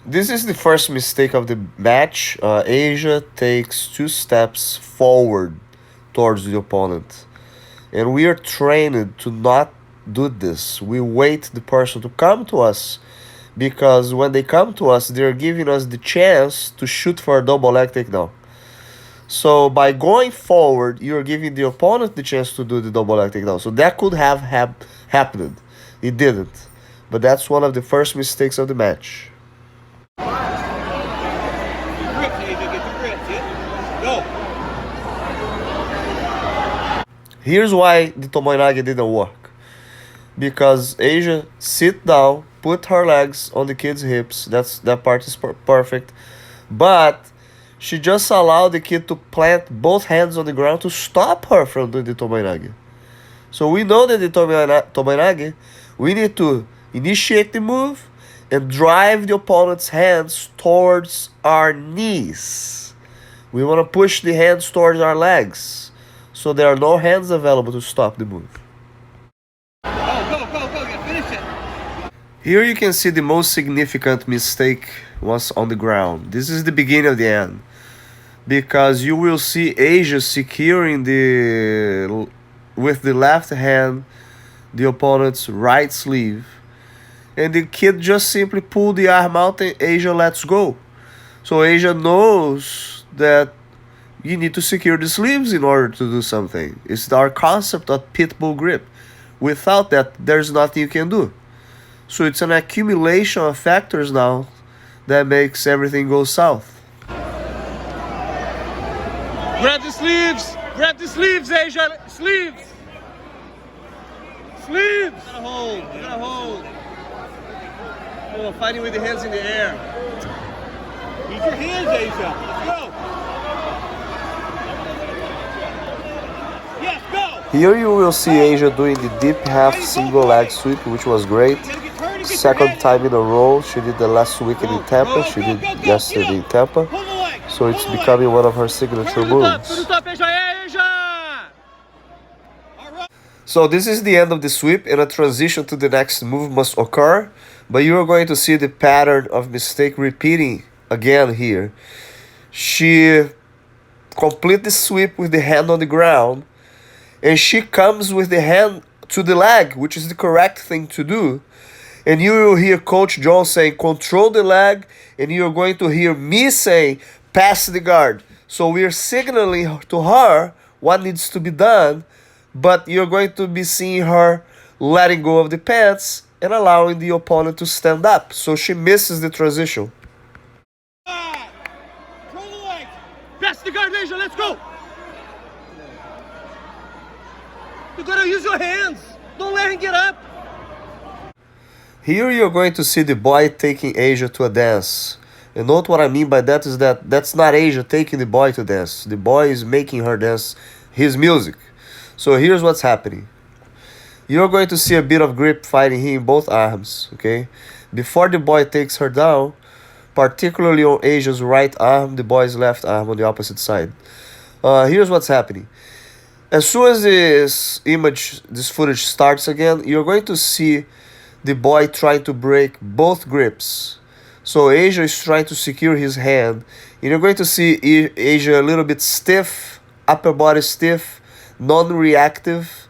This is the first mistake of the match. Asia takes 2 steps forward towards the opponent. And we are trained to not do this. We wait the person to come to us because when they come to us, they're giving us the chance to shoot for a double leg takedown. So by going forward, you're giving the opponent the chance to do the double leg takedown. So that could have happened. It didn't. But that's one of the first mistakes of the match. Here's why the Tomoinage didn't work. Because Asia sit down, put her legs on the kid's hips. That part is perfect. But she just allowed the kid to plant both hands on the ground to stop her from doing the Tomoinage. So we know that the Tomoinage, we need to initiate the move and drive the opponent's hands towards our knees. We want to push the hands towards our legs. So there are no hands available to stop the move. Here you can see the most significant mistake was on the ground. This is the beginning of the end. Because you will see Asia securing with the left hand the opponent's right sleeve. And the kid just simply pulled the arm out and Asia lets go. So Asia knows that you need to secure the sleeves in order to do something. It's our concept of pit bull grip. Without that, there's nothing you can do. So it's an accumulation of factors now that makes everything go south. Grab the sleeves! Grab the sleeves, Asia! Sleeves! Sleeves! You gotta hold, you gotta hold. Oh, fighting with the hands in the air. Use your hands, Asia. Let's go! Yes, go! Here you will see Asia doing the deep half single leg sweep, which was great. Second time in a row, she did the last weekend in Tampa, she did yesterday in Tampa. So it's becoming one of her signature moves. So this is the end of the sweep and a transition to the next move must occur. But you are going to see the pattern of mistake repeating again here. She completes the sweep with the hand on the ground. And she comes with the hand to the leg, which is the correct thing to do. And you will hear Coach John saying, control the leg. And you're going to hear me saying, pass the guard. So we're signaling to her what needs to be done. But you're going to be seeing her letting go of the pants and allowing the opponent to stand up. So she misses the transition. Control the leg. Pass the guard, Asia. Let's go. You gotta use your hands. Don't let him get up. Here you're going to see the boy taking Asia to a dance. And note what I mean by that is that that's not Asia taking the boy to dance. The boy is making her dance his music. So here's what's happening. You're going to see a bit of grip fighting here in both arms, okay? Before the boy takes her down, particularly on Asia's right arm, the boy's left arm on the opposite side. Here's what's happening. As soon as this footage starts again, you're going to see the boy trying to break both grips. So Asia is trying to secure his hand. And you're going to see Asia a little bit stiff, upper body stiff, non-reactive,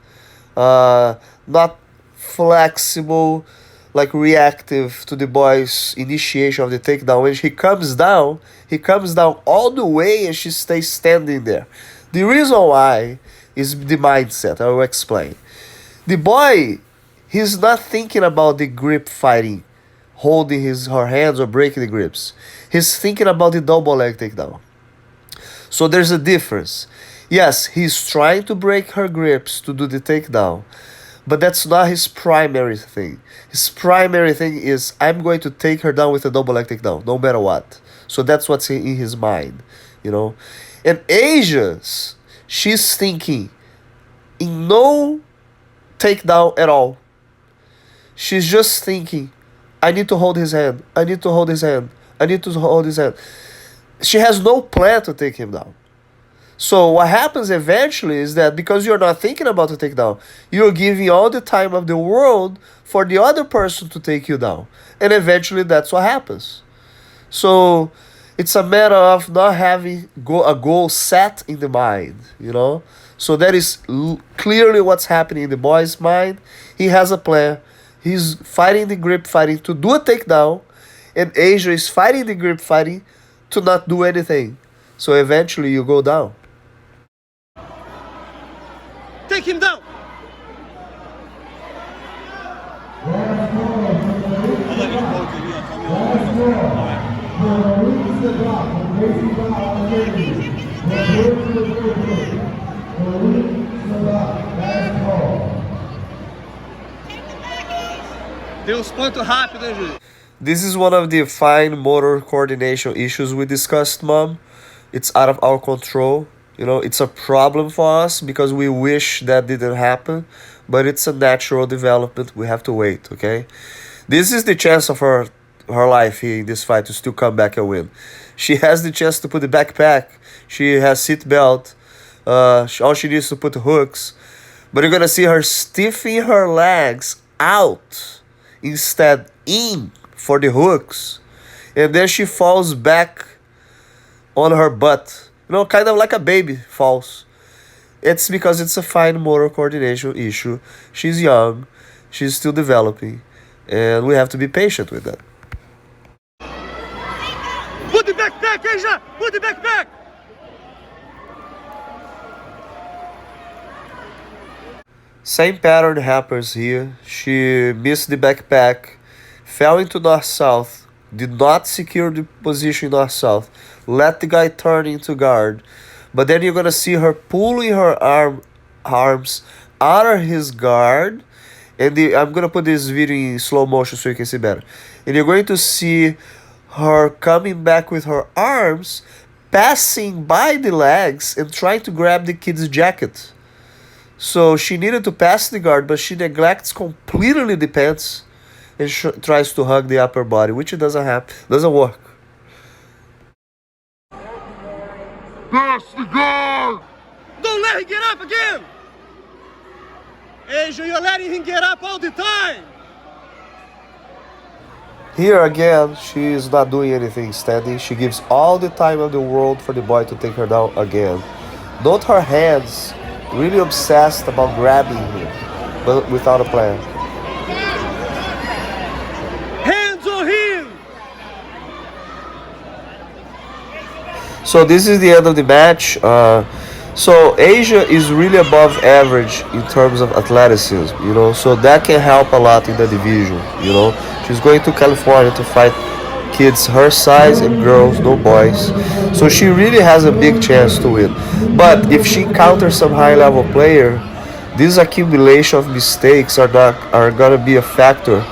not flexible, like reactive to the boy's initiation of the takedown. When he comes down all the way and she stays standing there. The reason why is the mindset. I will explain. The boy, he's not thinking about the grip fighting, holding her hands or breaking the grips. He's thinking about the double leg takedown. So there's a difference. Yes, he's trying to break her grips to do the takedown, but that's not his primary thing. His primary thing is, I'm going to take her down with a double leg takedown, no matter what. So that's what's in his mind, you know. And Asia's, she's thinking in no takedown at all. She's just thinking, I need to hold his hand. I need to hold his hand. I need to hold his hand. She has no plan to take him down. So what happens eventually is that because you're not thinking about the takedown, you're giving all the time of the world for the other person to take you down. And eventually that's what happens. So it's a matter of not having a goal set in the mind, you know. So that is clearly what's happening in the boy's mind. He has a plan. He's fighting the grip fighting to do a takedown, and Asia is fighting the grip fighting to not do anything. So eventually you go down. Take him down. Deu uns pontos rápidos, hein, Júlio? This is one of the fine motor coordination issues we discussed, Mom. It's out of our control. You know, it's a problem for us because we wish that didn't happen, but it's a natural development. We have to wait, okay? This is the chance of her life here in this fight to still come back and win. She has the chance to put the backpack. She has seat belt. All she needs to put hooks. But you're gonna see her stiffing her legs out instead in for the hooks, and then she falls back on her butt. You know, kind of like a baby falls. It's because it's a fine motor coordination issue. She's young, she's still developing, and we have to be patient with that. Put the backpack, Asia! Put the backpack! Same pattern happens here. She missed the backpack, fell into north-south, did not secure the position north-south, let the guy turn into guard. But then you're gonna see her pulling her arms out of his guard. And I'm gonna put this video in slow motion so you can see better. And you're going to see her coming back with her arms, passing by the legs and trying to grab the kid's jacket. So she needed to pass the guard, but she neglects completely the pants and tries to hug the upper body, which doesn't work. Pass the guard! Don't let him get up again! Asia, you're letting him get up all the time! Here again, she is not doing anything standing. She gives all the time of the world for the boy to take her down again. Note her hands, really obsessed about grabbing him, but without a plan. Hands on him! So this is the end of the match. So Asia is really above average in terms of athleticism, you know, so that can help a lot in the division, you know. She's going to California to fight kids her size and girls, no boys. So she really has a big chance to win. But if she encounters some high-level player, this accumulation of mistakes are gonna be a factor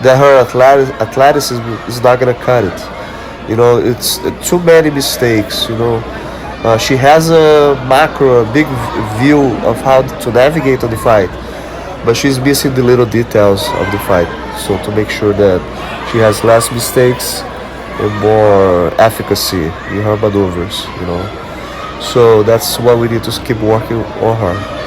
that her athleticism is not gonna cut it. You know, it's too many mistakes. You know, she has a macro, a big view of how to navigate on the fight, but she's missing the little details of the fight. So to make sure that she has less mistakes and more efficacy in her maneuvers, you know. So that's what we need to keep working on her.